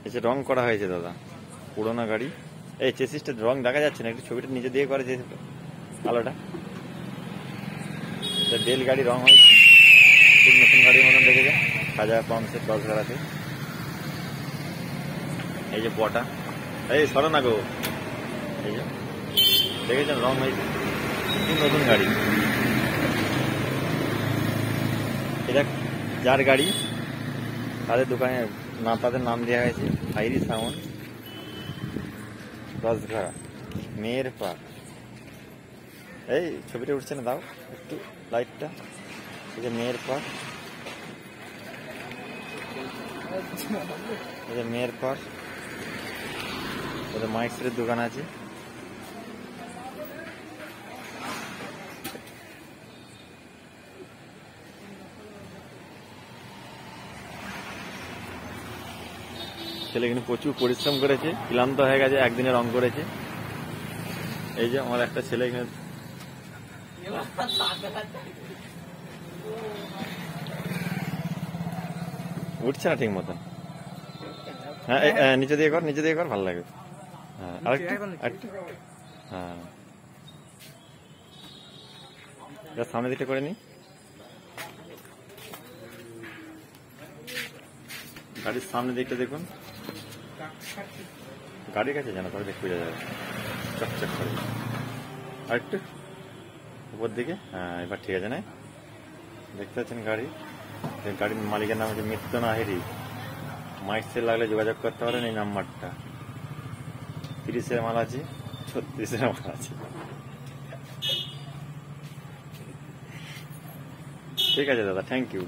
এই যে রং করা হয়েছে দাদা, পুরোনো গাড়ি। এই চেসিসটা রং দেখা যাচ্ছে না, একটু ছবিটা নিজে দিয়ে করে কালোটা। বেল গাড়ি রং হয়েছে, ঠিক নতুন গাড়ির মতন দেখে যায়। হাজার পাম্পসে 10,000 আছে। এই যে পটা, এই সরো না গো, এই যে দেখেছেন রং হয়েছে, ঠিক নতুন গাড়ি। এটা যার গাড়ি তাদের দোকানে তাদের নাম দেওয়া হয়েছে হাইরি সাউন্ড রসঘরা মেয়ের পার্ক। এই ছবিটা উঠছে না, দাও একটু লাইটটা। এই যে মেয়ের পার্ক, এই যে মেয়ের পার্ক, ওদের মাইক্সের দোকান আছে। ছেলে কিন্তু প্রচুর পরিশ্রম করেছে, ক্লান্ত হয়ে গেছে, একদিনে রং করেছে। এই যে আমার একটা ছেলে এখানে উঠছে না ঠিক মতন। হ্যাঁ নিচে দিয়ে কর, নিচে দিয়ে কর, ভালো লাগবে। হ্যাঁ আরেকটু, হ্যাঁ সামনে দিকটা করে নি। গাড়ির সামনে দিকটা দেখুন, গাড়ির কাছে জানা তবে দেখতে যাবে চকচক করে। আরেকটু উপর দিকে, হ্যাঁ এবার ঠিক আছে। না দেখতে পাচ্ছেন গাড়ি, গাড়ির মালিকের নাম হচ্ছে মিত্র নাহেরি। মাইক সেল লাগলে যোগাযোগ করতে পারেন এই নাম্বারটা। 30-এর মাল আছে, 36-এর মাল আছে। ঠিক আছে দাদা, থ্যাংক ইউ।